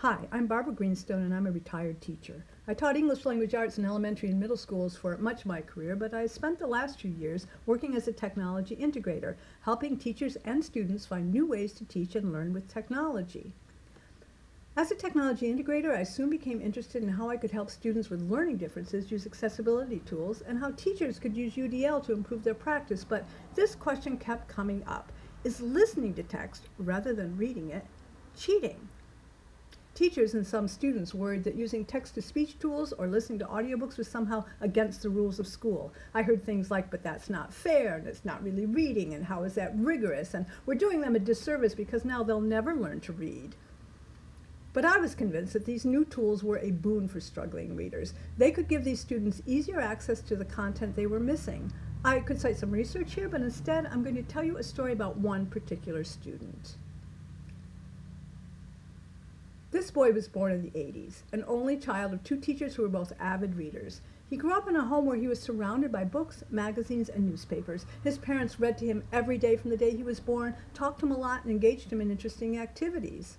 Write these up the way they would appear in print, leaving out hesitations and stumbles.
Hi, I'm Barbara Greenstone and I'm a retired teacher. I taught English language arts in elementary and middle schools for much of my career, but I spent the last few years working as a technology integrator, helping teachers and students find new ways to teach and learn with technology. As a technology integrator, I soon became interested in how I could help students with learning differences use accessibility tools and how teachers could use UDL to improve their practice, but this question kept coming up. Is listening to text, rather than reading it, cheating? Teachers and some students worried that using text-to-speech tools or listening to audiobooks was somehow against the rules of school. I heard things like, but that's not fair, and it's not really reading, and how is that rigorous, and we're doing them a disservice because now they'll never learn to read. But I was convinced that these new tools were a boon for struggling readers. They could give these students easier access to the content they were missing. I could cite some research here, but instead I'm going to tell you a story about one particular student. This boy was born in the 80s, an only child of two teachers who were both avid readers. He grew up in a home where he was surrounded by books, magazines, and newspapers. His parents read to him every day from the day he was born, talked to him a lot, and engaged him in interesting activities.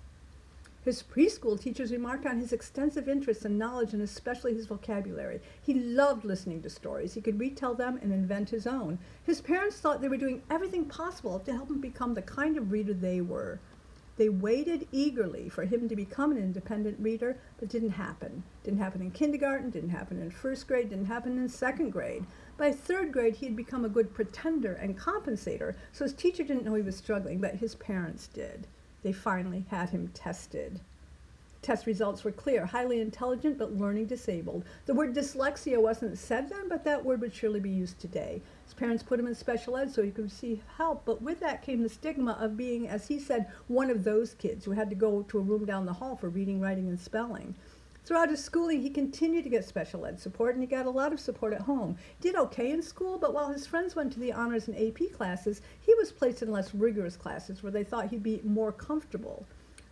His preschool teachers remarked on his extensive interests and knowledge, and especially his vocabulary. He loved listening to stories. He could retell them and invent his own. His parents thought they were doing everything possible to help him become the kind of reader they were. They waited eagerly for him to become an independent reader, but it didn't happen. Didn't happen in kindergarten, didn't happen in first grade, didn't happen in second grade. By third grade, he had become a good pretender and compensator, so his teacher didn't know he was struggling, but his parents did. They finally had him tested. Test results were clear: highly intelligent but learning disabled. The word dyslexia wasn't said then, but that word would surely be used today. His parents put him in special ed so he could receive help, but with that came the stigma of being, as he said, one of those kids who had to go to a room down the hall for reading, writing, and spelling. Throughout his schooling, he continued to get special ed support, and he got a lot of support at home. He did okay in school, but while his friends went to the honors and AP classes, he was placed in less rigorous classes where they thought he'd be more comfortable.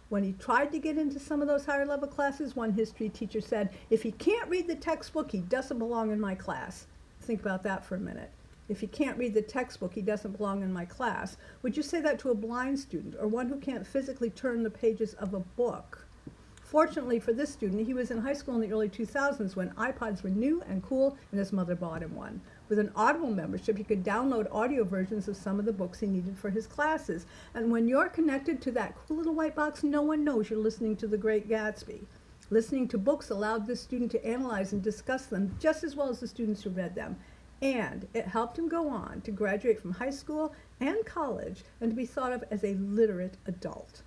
When he tried to get into some of those higher level classes, one history teacher said, "If he can't read the textbook, he doesn't belong in my class." Think about that for a minute. If he can't read the textbook, he doesn't belong in my class. Would you say that to a blind student or one who can't physically turn the pages of a book? Fortunately for this student, he was in high school in the early 2000s when iPods were new and cool, and his mother bought him one. With an Audible membership, he could download audio versions of some of the books he needed for his classes. And when you're connected to that cool little white box, no one knows you're listening to The Great Gatsby. Listening to books allowed this student to analyze and discuss them just as well as the students who read them. And it helped him go on to graduate from high school and college and to be thought of as a literate adult.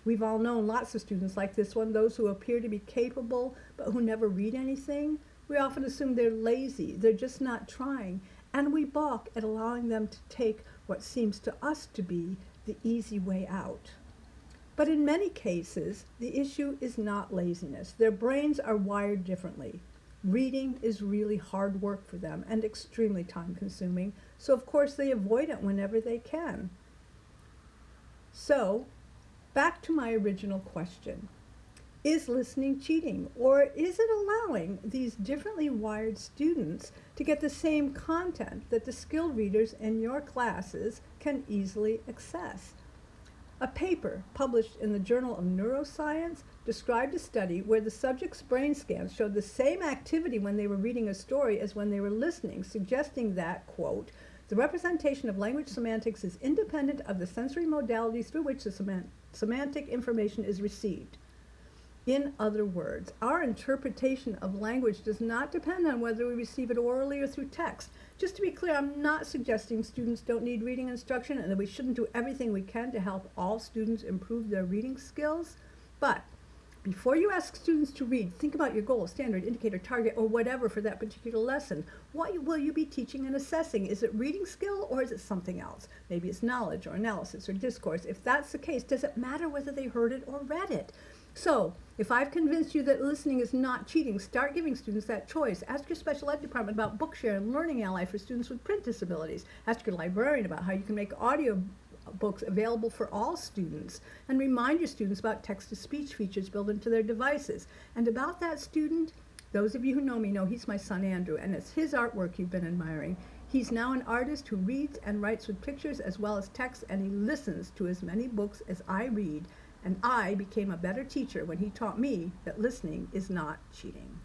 We've all known lots of students like this one, those who appear to be capable but who never read anything. We often assume they're lazy, they're just not trying, and we balk at allowing them to take what seems to us to be the easy way out. But in many cases, the issue is not laziness. Their brains are wired differently. Reading is really hard work for them and extremely time-consuming, so of course they avoid it whenever they can. So, back to my original question. Is listening cheating, or is it allowing these differently wired students to get the same content that the skilled readers in your classes can easily access? A paper published in the Journal of Neuroscience described a study where the subject's brain scans showed the same activity when they were reading a story as when they were listening, suggesting that, quote, "The representation of language semantics is independent of the sensory modalities through which the semantic information is received." In other words, our interpretation of language does not depend on whether we receive it orally or through text. Just to be clear, I'm not suggesting students don't need reading instruction and that we shouldn't do everything we can to help all students improve their reading skills. But before you ask students to read, think about your goal, standard, indicator, target, or whatever for that particular lesson. What will you be teaching and assessing? Is it reading skill or is it something else? Maybe it's knowledge or analysis or discourse. If that's the case, does it matter whether they heard it or read it? So, if I've convinced you that listening is not cheating, start giving students that choice. Ask your special ed department about Bookshare and Learning Ally for students with print disabilities. Ask your librarian about how you can make audio books available for all students. And remind your students about text-to-speech features built into their devices. And about that student, those of you who know me know he's my son Andrew, and it's his artwork you've been admiring. He's now an artist who reads and writes with pictures as well as text, and he listens to as many books as I read. And I became a better teacher when he taught me that listening is not cheating.